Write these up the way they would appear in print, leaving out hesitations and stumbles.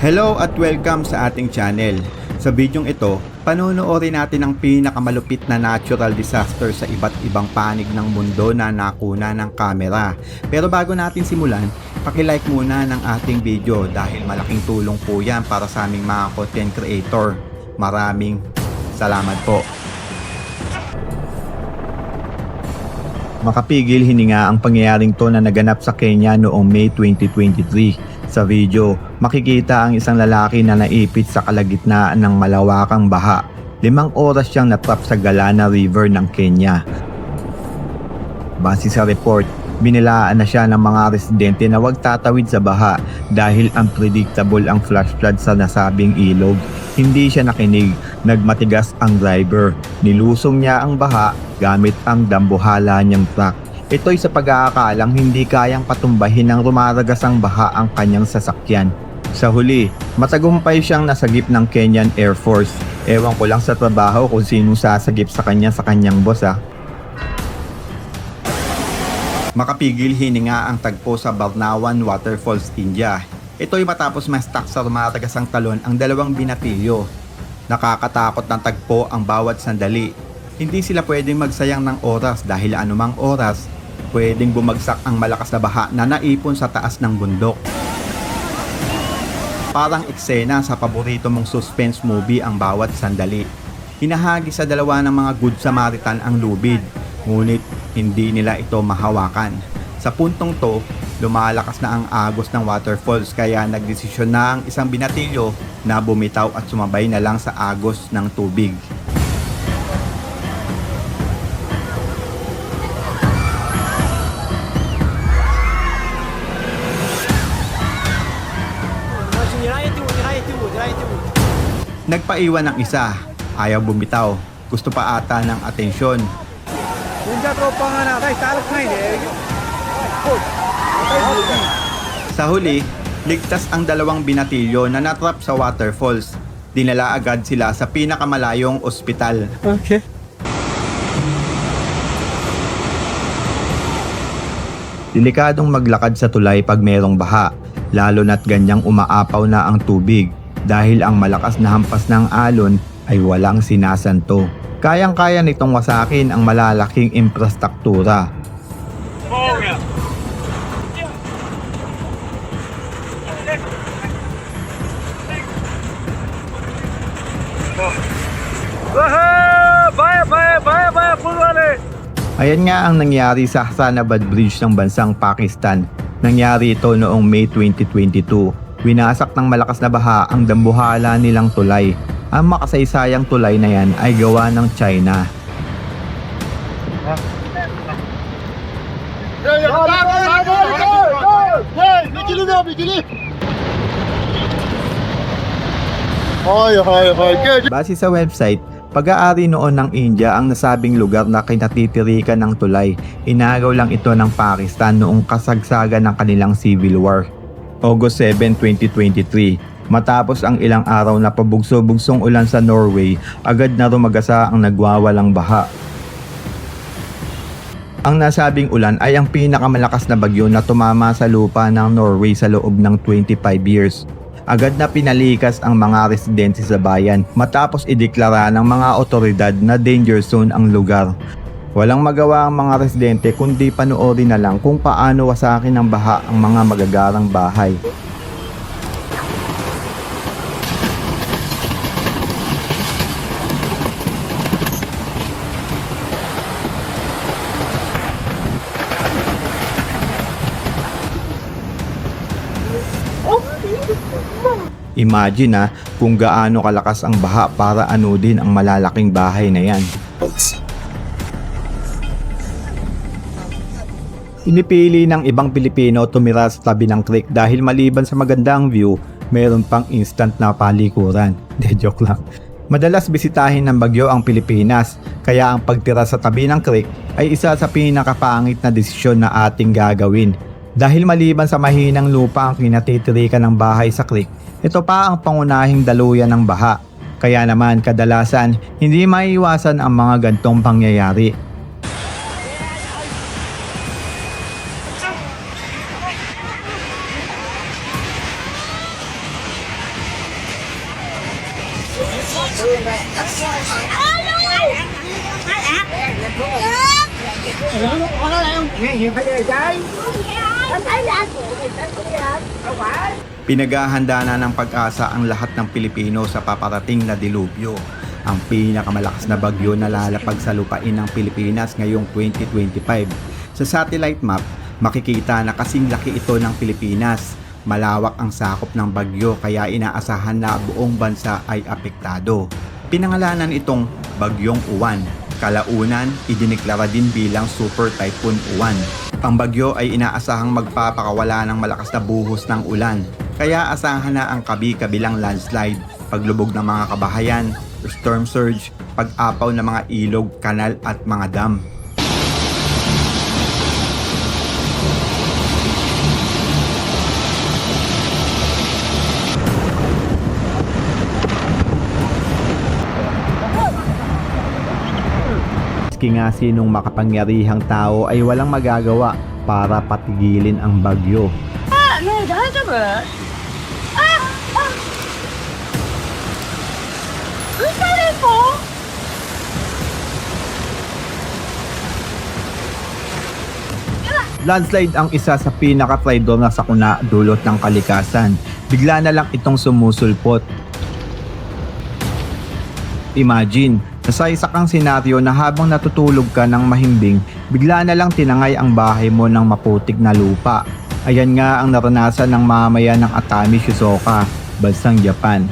Hello at welcome sa ating channel. Sa bidyong ito, panunuorin natin ang pinakamalupit na natural disaster sa iba't ibang panig ng mundo na nakuna ng kamera. Pero bago natin simulan, paki-like muna ng ating video dahil malaking tulong po yan para sa aming mga content creator. Maraming salamat po. Makapigil hininga ang pangyayaring to na naganap sa Kenya noong May 2023. Sa video, makikita ang isang lalaki na naipit sa kalagitnaan ng malawakang baha. 5 oras siyang natrap sa Galana River ng Kenya. Base sa report, binilaan na siya ng mga residente na huwag tatawid sa baha dahil unpredictable ang flash flood sa nasabing ilog. Hindi siya nakinig, nagmatigas ang driver. Nilusong niya ang baha gamit ang dambuhala niyang truck. Ito'y sa pag-aakalang hindi kayang patumbahin ng rumaragas ang baha ang kanyang sasakyan. Sa huli, matagumpay siyang nasagip ng Kenyan Air Force. Ewan ko lang sa trabaho kung sino sasagip sa kanyang boss ah. Makapigil hininga ang tagpo sa Barnawan Waterfalls, India. Ito'y matapos ma-stuck sa rumaragasang talon ang 2 binatilyo. Nakakatakot ng tagpo ang bawat sandali. Hindi sila pwedeng magsayang ng oras dahil anumang oras, pwedeng bumagsak ang malakas na baha na naipon sa taas ng bundok. Parang eksena sa paborito mong suspense movie ang bawat sandali. Hinahagi sa 2 ng mga Good Samaritan ang lubid, ngunit hindi nila ito mahawakan. Sa puntong to, lumalakas na ang agos ng waterfalls kaya nagdesisyon na ang isang binatilyo na bumitaw at sumabay na lang sa agos ng tubig. Nagpaiwan ng isa, ayaw bumitaw, gusto pa ata ng atensyon. Sa huli, ligtas ang 2 binatilyo na natrap sa waterfalls. Dinala agad sila sa pinakamalayong ospital. Okay. Delikadong maglakad sa tulay pag merong baha, lalo na't ganyang umaapaw na ang tubig. Dahil ang malakas na hampas ng alon ay walang sinasanto. Kayang-kaya nitong wasakin ang malalaking infrastruktura. Ayan nga ang nangyari sa Hassanabad Bridge ng bansang Pakistan. Nangyari ito noong May 2022. Winasak ng malakas na baha ang dambuhala nilang tulay. Ang makasaysayang tulay na yan ay gawa ng China. Base sa website, pag-aari noon ng India ang nasabing lugar na kinatitirikan ng tulay. Inagaw lang ito ng Pakistan noong kasagsagan ng kanilang civil war. August 7, 2023. Matapos ang ilang araw na pabugso-bugsong ulan sa Norway, agad na rumagasa ang nagwawalang baha. Ang nasabing ulan ay ang pinakamalakas na bagyo na tumama sa lupa ng Norway sa loob ng 25 years. Agad na pinalikas ang mga residente sa bayan matapos ideklara ng mga otoridad na danger zone ang lugar. Walang magawa ang mga residente kundi panoorin na lang kung paano wasakin ng baha ang mga magagarang bahay. Imagine kung gaano kalakas ang baha para anudin ang malalaking bahay na yan. Pinipili ng ibang Pilipino tumira sa tabi ng creek dahil maliban sa magandang view, meron pang instant na palikuran. De joke lang. Madalas bisitahin ng bagyo ang Pilipinas, kaya ang pagtira sa tabi ng creek ay isa sa pinakapangit na desisyon na ating gagawin. Dahil maliban sa mahinang lupa ang kinatitirikan ng bahay sa creek, ito pa ang pangunahing daluyan ng baha. Kaya naman kadalasan, hindi maiiwasan ang mga gantong pangyayari. Pinaghahanda na ng pag-asa ang lahat ng Pilipino sa paparating na dilubyo. Ang pinakamalakas na bagyo na lalapag sa lupain ng Pilipinas ngayong 2025. Sa satellite map, makikita na kasing laki ito ng Pilipinas. Malawak ang sakop ng bagyo kaya inaasahan na buong bansa ay apektado. Pinangalanan itong Bagyong Uwan. Kalaunan, idineklara din bilang Super Typhoon Uwan. Ang bagyo ay inaasahang magpapakawala ng malakas na buhos ng ulan. Kaya asahan na ang kabi-kabilang landslide, paglubog ng mga kabahayan, storm surge, pag-apaw ng mga ilog, kanal at mga dam. Maski nga sinong makapangyarihang tao ay walang magagawa para patigilin ang bagyo. Landslide ang isa sa pinaka-traidor na sakuna dulot ng kalikasan. Bigla na lang itong sumusulpot. Imagine, sa isa kang senaryo na habang natutulog ka ng mahimbing, bigla na lang tinangay ang bahay mo ng maputik na lupa. Ayan nga ang naranasan ng mamamayan ng Atami, Shizuoka, bansang Japan.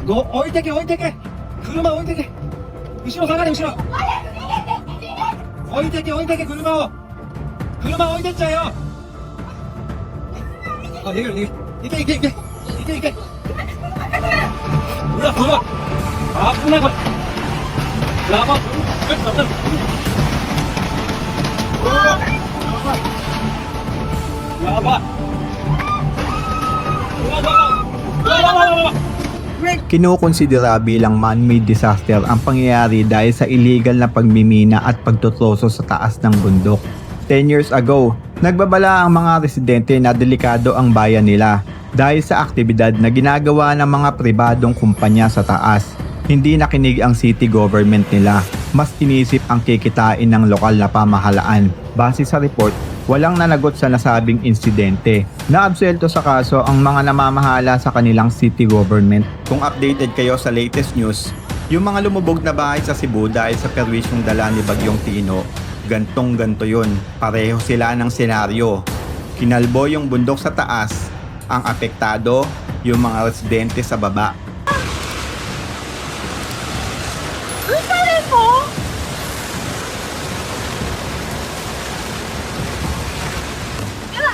Go, 置いてけ置いてけ車置いてけ後ろ下がれ後ろ置いてけ置いてけ車置いてっちゃうよあ、逃げる逃げる行け行け行け行け行けうわうわ危ないこれやばっやばっKinukonsidera bilang man-made disaster ang pangyayari dahil sa illegal na pagmimina at pagtutroso sa taas ng bundok. 10 years ago, nagbabala ang mga residente na delikado ang bayan nila dahil sa aktibidad na ginagawa ng mga pribadong kumpanya sa taas. Hindi nakinig ang city government nila, mas inisip ang kikitain ng lokal na pamahalaan. Base sa report, walang nanagot sa nasabing insidente. Naabsuelto sa kaso ang mga namamahala sa kanilang city government. Kung updated kayo sa latest news, yung mga lumubog na bahay sa Cebu dahil sa perwisyong dala ni Bagyong Tino, gantong-ganto yun. Pareho sila ng senaryo. Kinalbo yung bundok sa taas, ang apektado, yung mga residente sa baba.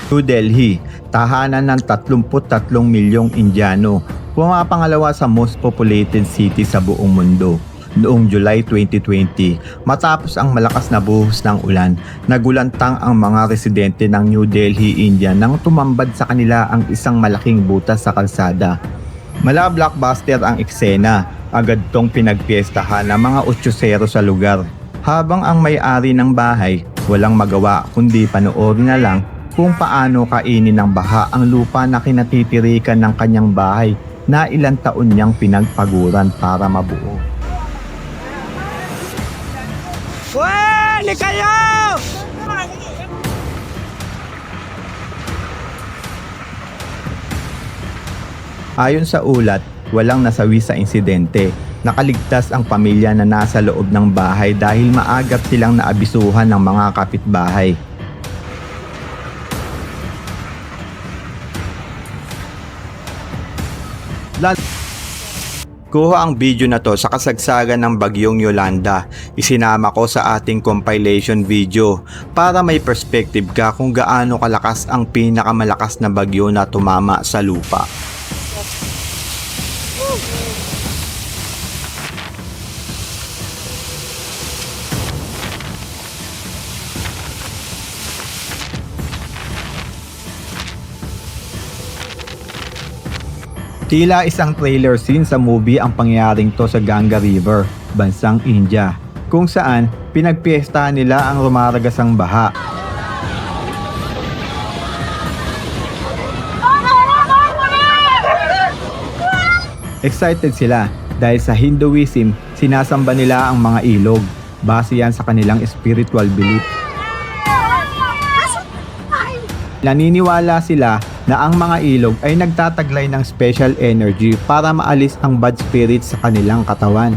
New Delhi, tahanan ng 33 milyong Indiano, pumapangalawa sa most populated city sa buong mundo. Noong July 2020, matapos ang malakas na buhos ng ulan, nagulantang ang mga residente ng New Delhi, India nang tumambad sa kanila ang isang malaking butas sa kalsada. Mala blockbuster ang eksena, agad tong pinagpiestahan ng mga 800 sa lugar. Habang ang may-ari ng bahay, walang magawa kundi panoorin na lang kung paano kainin ng baha ang lupa na kinatitirikan ng kanyang bahay na ilang taon niyang pinagpaguran para mabuo. Wali kayo! Ayon sa ulat, walang nasawi sa insidente. Nakaligtas ang pamilya na nasa loob ng bahay dahil maagap silang naabisuhan ng mga kapitbahay. Kuha ang video na to sa kasagsagan ng Bagyong Yolanda. Isinama ko sa ating compilation video para may perspective ka kung gaano kalakas ang pinakamalakas na bagyo na tumama sa lupa. Tila isang trailer scene sa movie ang pangyayaring to sa Ganga River, bansang India, kung saan pinagpiestahan nila ang rumaragasang baha. Excited sila dahil sa Hinduism, sinasamba nila ang mga ilog. Base yan sa kanilang spiritual belief. Naniniwala sila na ang mga ilog ay nagtataglay ng special energy para maalis ang bad spirits sa kanilang katawan.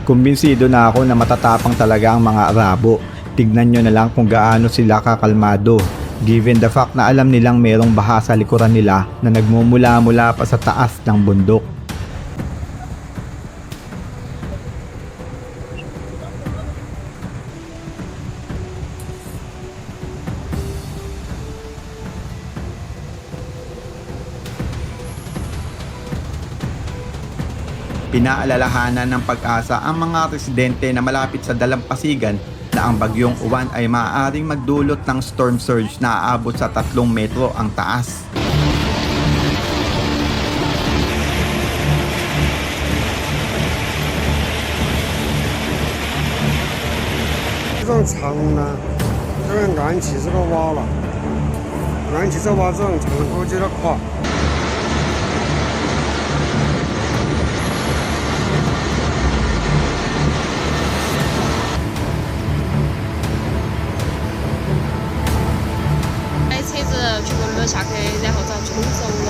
Kumbinsido na ako na matatapang talaga ang mga Arabo. Tignan nyo na lang kung gaano sila kakalmado. Given the fact na alam nilang merong baha sa likuran nila na nagmumula-mula pa sa taas ng bundok. Pinaalalahanan ng Pag-asa ang mga residente na malapit sa dalampasigan na ang bagyong Uwan ay maaaring magdulot ng storm surge na aabot sa 3 metro ang taas. 这种长呢，这个岸气这个瓦了，岸气这瓦这种长估计的垮。 車子全部落下去，然後就沖走咯。